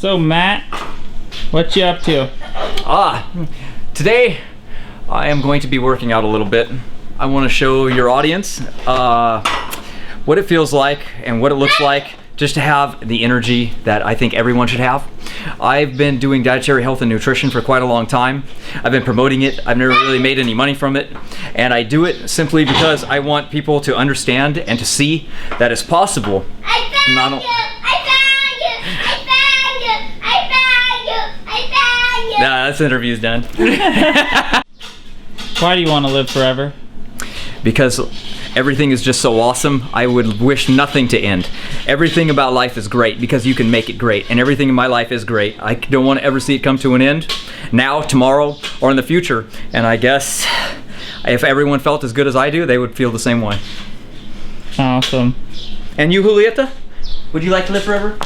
So Matt, what you up to? Today I am going to be working out a little bit. I want to show your audience what it feels like and what it looks like just to have the energy that I think everyone should have. I've been doing dietary health and nutrition for quite a long time. I've been promoting it. I've never really made any money from it. And I do it simply because I want people to understand and to see that it's possible. Nah, this interview's done. Why do you want to live forever? Because everything is just so awesome. I would wish nothing to end. Everything about life is great because you can make it great, and everything in my life is great. I don't want to ever see it come to an end, now, tomorrow, or in the future. And I guess if everyone felt as good as I do, they would feel the same way. Awesome. And you, Julieta? Would you like to live forever?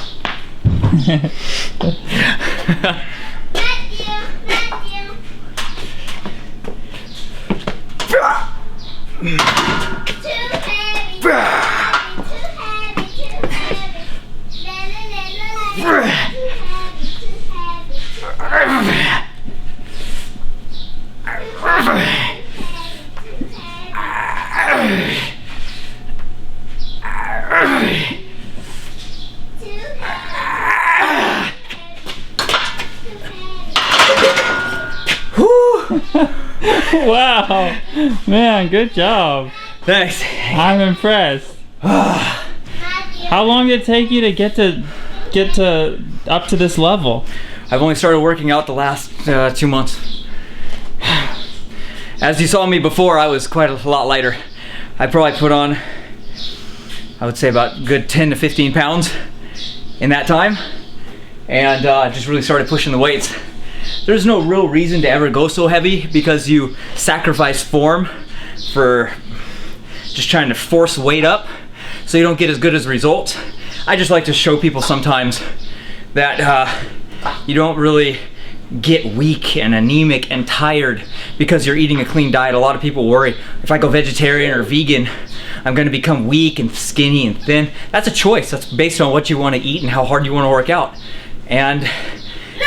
Wow, man, good job. Thanks. I'm impressed. How long did it take you to get to up to this level? I've only started working out the last 2 months. As you saw me before, I was quite a lot lighter. I probably put on, I would say, about a good 10 to 15 pounds in that time, and just really started pushing the weights. There's no real reason to ever go so heavy because you sacrifice form for just trying to force weight up so you don't get as good as results. I just like to show people sometimes that you don't really get weak and anemic and tired because you're eating a clean diet. A lot of people worry, if I go vegetarian or vegan, I'm going to become weak and skinny and thin. That's a choice. That's based on what you want to eat and how hard you want to work out. And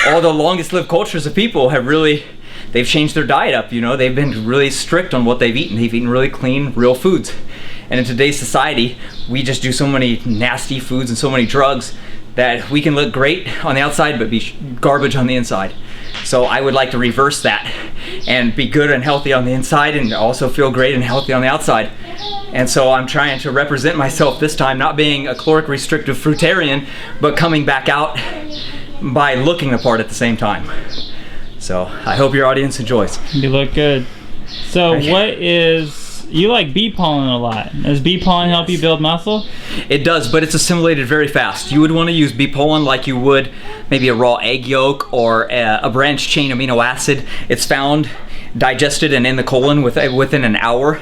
all the longest lived cultures of people have really, they've changed their diet up, you know. They've been really strict on what they've eaten. They've eaten really clean, real foods. And in today's society, we just do so many nasty foods and so many drugs that we can look great on the outside but be garbage on the inside. So I would like to reverse that and be good and healthy on the inside and also feel great and healthy on the outside. And so I'm trying to represent myself this time, not being a caloric restrictive fruitarian, but coming back out by looking the part at the same time. So I hope your audience enjoys. You look good. So you like bee pollen a lot. Does bee pollen help you build muscle? It does, but it's assimilated very fast. You would want to use bee pollen like you would maybe a raw egg yolk or a branched chain amino acid. It's found digested and in the colon within an hour.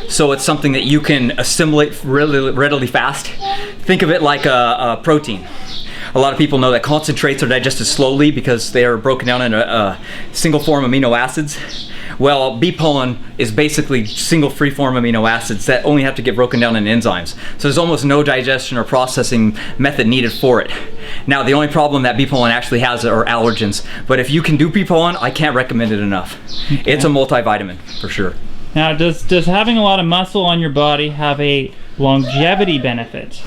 So it's something that you can assimilate really readily fast. Think of it like a protein. A lot of people know that concentrates are digested slowly because they are broken down into single form amino acids. Well, bee pollen is basically single free form amino acids that only have to get broken down in enzymes. So there's almost no digestion or processing method needed for it. Now, the only problem that bee pollen actually has are allergens. But if you can do bee pollen, I can't recommend it enough. Okay. It's a multivitamin for sure. Now, does having a lot of muscle on your body have a longevity benefit?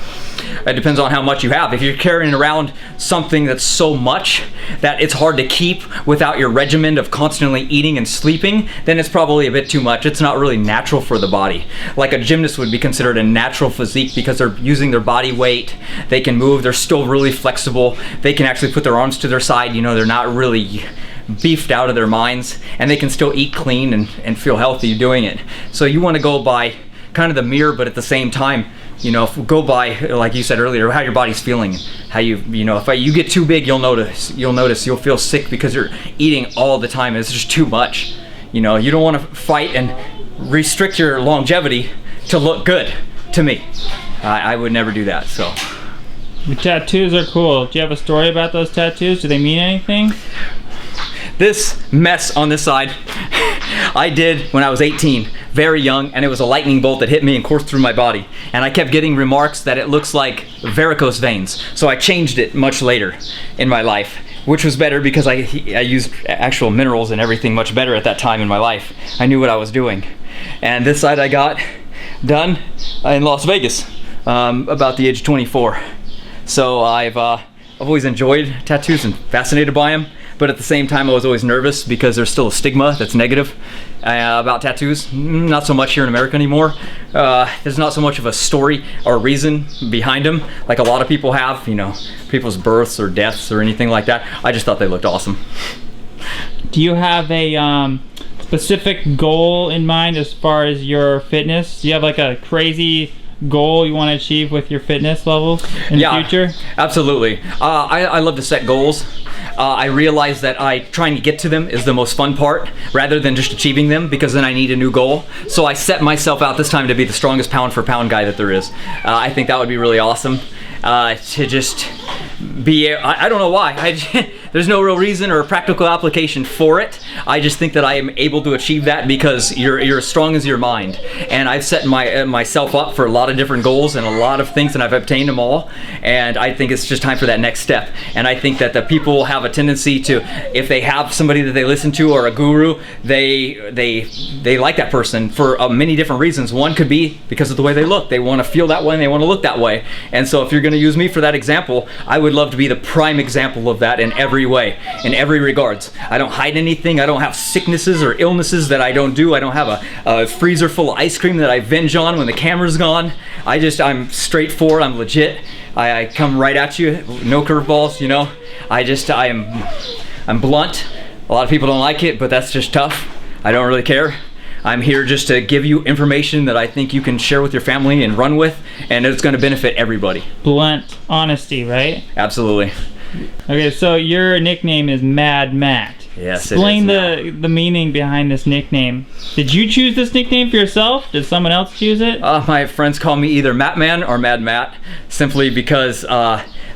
It depends on how much you have. If you're carrying around something that's so much that it's hard to keep without your regimen of constantly eating and sleeping, then it's probably a bit too much. It's not really natural for the body. Like a gymnast would be considered a natural physique because they're using their body weight. They can move. They're still really flexible. They can actually put their arms to their side. You know, they're not really beefed out of their minds, and they can still eat clean and feel healthy doing it. So you want to go by kind of the mirror, but at the same time, you know, go by, like you said earlier, how your body's feeling. How you know, if you get too big, you'll feel sick because you're eating all the time. It's just too much. You know, you don't want to fight and restrict your longevity to look good, to me. I would never do that, so. Your tattoos are cool. Do you have a story about those tattoos? Do they mean anything? This mess on this side, I did when I was 18. very young, and it was a lightning bolt that hit me and coursed through my body. And I kept getting remarks that it looks like varicose veins. So I changed it much later in my life, which was better because I used actual minerals and everything much better at that time in my life. I knew what I was doing. And this side I got done in Las Vegas about the age of 24. So I've always enjoyed tattoos and fascinated by them, but at the same time I was always nervous because there's still a stigma that's negative about tattoos. Not so much here in America anymore. There's not so much of a story or reason behind them like a lot of people have, you know, people's births or deaths or anything like that. I just thought they looked awesome. Do you have a specific goal in mind as far as your fitness? Do you have like a crazy goal you want to achieve with your fitness levels in the future? Absolutely. I love to set goals. I realize that trying to get to them is the most fun part rather than just achieving them, because then I need a new goal. So I set myself out this time to be the strongest pound for pound guy that there is. I think that would be really awesome. To just be, I don't know why. There's no real reason or practical application for it. I just think that I am able to achieve that because you're as strong as your mind. And I've set myself up for a lot of different goals and a lot of things, and I've obtained them all. And I think it's just time for that next step. And I think that the people have a tendency to, if they have somebody that they listen to or a guru, they like that person for many different reasons. One could be because of the way they look. They want to feel that way and they want to look that way. And so if you're going to use me for that example, I would love to be the prime example of that in every way, in every regards. I don't hide anything. I don't have sicknesses or illnesses that I don't do. I don't have a freezer full of ice cream that I venge on when the camera's gone. I'm straightforward. I'm legit. I come right at you, no curveballs, you know. I'm blunt. A lot of people don't like it, but that's just tough. I don't really care. I'm here just to give you information that I think you can share with your family and run with, and it's going to benefit everybody. Blunt honesty, right? Absolutely. Okay, so your nickname is Mad Matt. Yes, Explain it is the meaning behind this nickname. Did you choose this nickname for yourself? Did someone else choose it? My friends call me either Matt Man or Mad Matt, simply because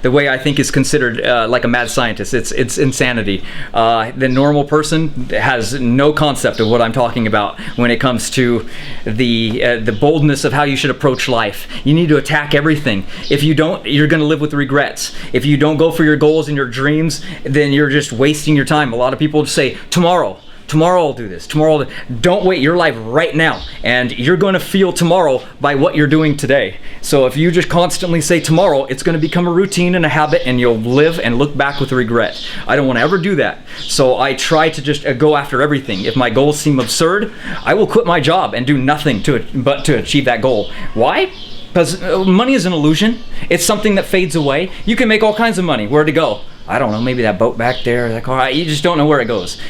the way I think is considered like a mad scientist. It's insanity. The normal person has no concept of what I'm talking about when it comes to the boldness of how you should approach life. You need to attack everything. If you don't, you're going to live with regrets. If you don't go for your goals and your dreams, then you're just wasting your time. A lot of people just say, tomorrow I'll do this. Tomorrow, don't wait. Your life right now, and you're going to feel tomorrow by what you're doing today. So if you just constantly say tomorrow, it's going to become a routine and a habit, and you'll live and look back with regret. I don't want to ever do that. So I try to just go after everything. If my goals seem absurd, I will quit my job and do nothing but to achieve that goal. Why? Because money is an illusion. It's something that fades away. You can make all kinds of money. Where'd it go? I don't know, maybe that boat back there, that car, you just don't know where it goes.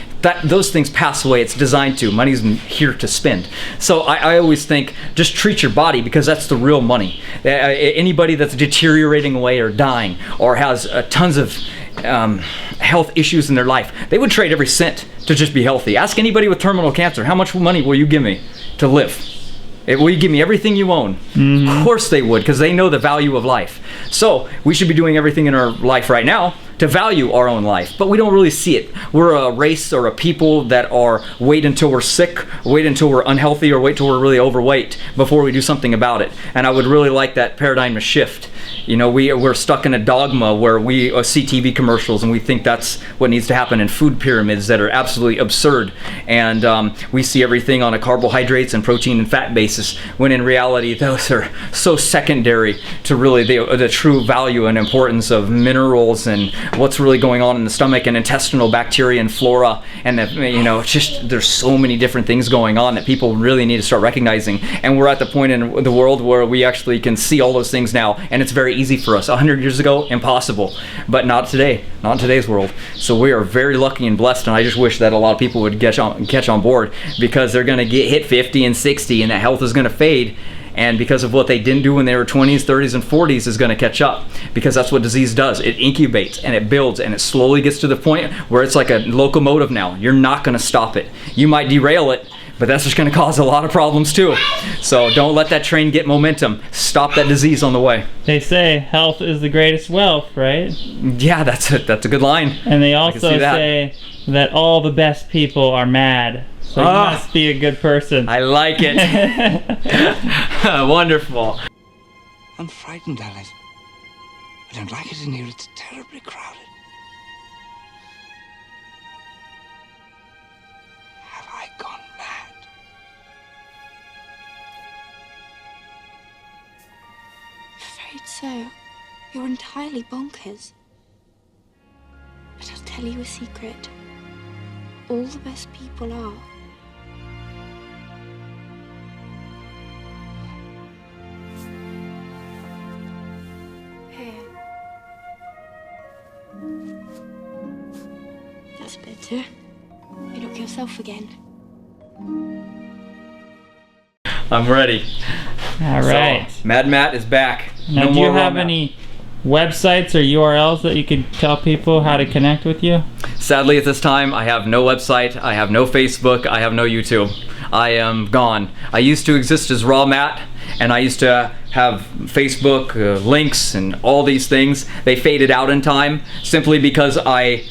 Those things pass away. It's designed to. Money's here to spend. So I always think, just treat your body, because that's the real money. Anybody that's deteriorating away or dying or has tons of health issues in their life, they would trade every cent to just be healthy. Ask anybody with terminal cancer, how much money will you give me to live? Will you give me everything you own? Mm-hmm. Of course they would, because they know the value of life. So we should be doing everything in our life right now to value our own life, but we don't really see it. We're a race or a people that wait until we're sick, wait until we're unhealthy, or wait till we're really overweight before we do something about it. And I would really like that paradigm to shift. You know, we're stuck in a dogma where we see TV commercials and we think that's what needs to happen in food pyramids that are absolutely absurd. And we see everything on a carbohydrates and protein and fat basis, when in reality those are so secondary to really the true value and importance of minerals and what's really going on in the stomach and intestinal bacteria and flora. And there's so many different things going on that people really need to start recognizing. And we're at the point in the world where we actually can see all those things now, and it's very easy for us. 100 years ago, impossible, but not today, not in today's world. So we are very lucky and blessed, and I just wish that a lot of people would catch on board, because they're going to get hit 50 and 60, and that health is going to fade. And because of what they didn't do when they were 20s, 30s, and 40s is going to catch up, because that's what disease does. It incubates and it builds, and it slowly gets to the point where it's like a locomotive now. You're not going to stop it. You might derail it, but that's just going to cause a lot of problems too. So don't let that train get momentum. Stop that disease on the way. They say health is the greatest wealth, right? Yeah, that's a good line. And they also say that all the best people are mad. So you must be a good person. I like it. Wonderful. I'm frightened, Alice. I don't like it in here. It's terribly crowded. Have I gone mad? Afraid so. You're entirely bonkers. But I'll tell you a secret. All the best people are. Here. That's better. You look yourself again. I'm ready. All right. So, Mad Matt is back. Now, No do you more have Raw Matt. any websites or URLs that you could tell people how to connect with you? Sadly, at this time, I have no website, I have no Facebook, I have no YouTube. I am gone. I used to exist as Raw Matt, and I used to have Facebook links and all these things. They faded out in time simply because I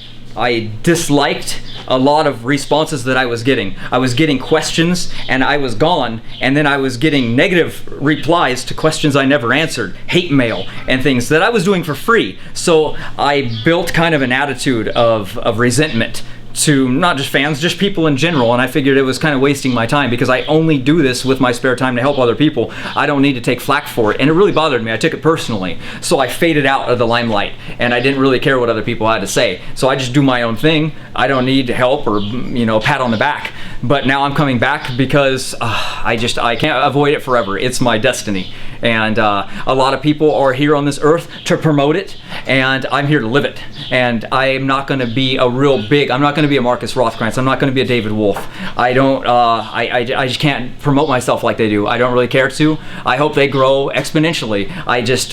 disliked a lot of responses that I was getting. I was getting questions and I was gone, and then I was getting negative replies to questions I never answered, hate mail and things that I was doing for free. So I built kind of an attitude of resentment to not just fans, just people in general, and I figured it was kind of wasting my time because I only do this with my spare time to help other people. I don't need to take flack for it, and it really bothered me. I took it personally, so I faded out of the limelight, and I didn't really care what other people had to say. So I just do my own thing. I don't need help or a pat on the back. But now I'm coming back because I can't avoid it forever. It's my destiny, and a lot of people are here on this earth to promote it, and I'm here to live it. And I'm not going to be I'm not going to be a Marcus Rothkrantz. I'm not going to be a David Wolf. I don't. I just can't promote myself like they do. I don't really care to. I hope they grow exponentially.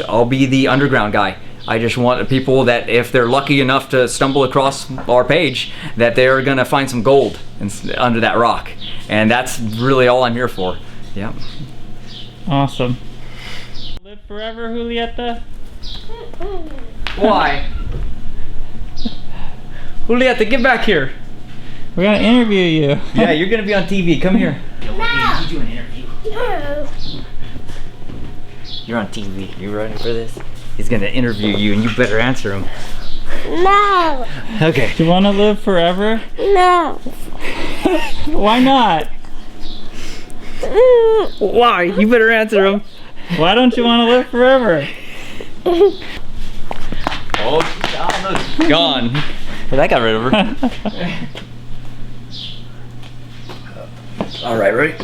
I'll be the underground guy. I just want people that if they're lucky enough to stumble across our page, that they're gonna find some gold under that rock, and that's really all I'm here for. Yeah. Awesome. Live forever, Julieta. Why? Julieta, get back here. We're gonna interview you. Yeah, you're gonna be on TV. Come here. No. Do an interview. No. You're on TV. You ready for this? He's gonna interview you, and you better answer him. No. Okay. Do you want to live forever? No. Why not? Why? You better answer him. Why don't you want to live forever? Oh, God, look, gone. Well, that got rid of her. All right, ready?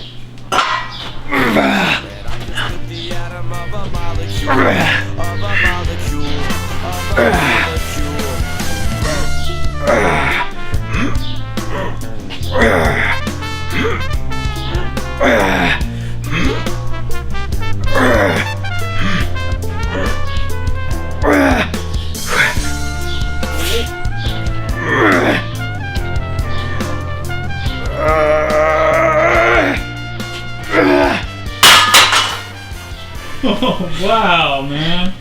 Oh, wow, man.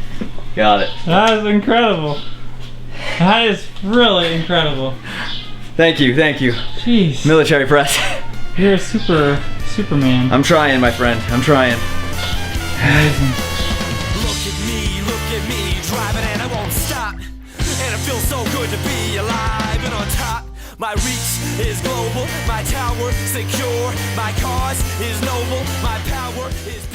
Got it. That is incredible. That is really incredible. Thank you, thank you. Jeez. Military press. You're a Superman. I'm trying, my friend. I'm trying. Amazing. Look at me, driving and I won't stop. And it feels so good to be alive and on top. My reach is global, my tower secure. My cause is noble, my power is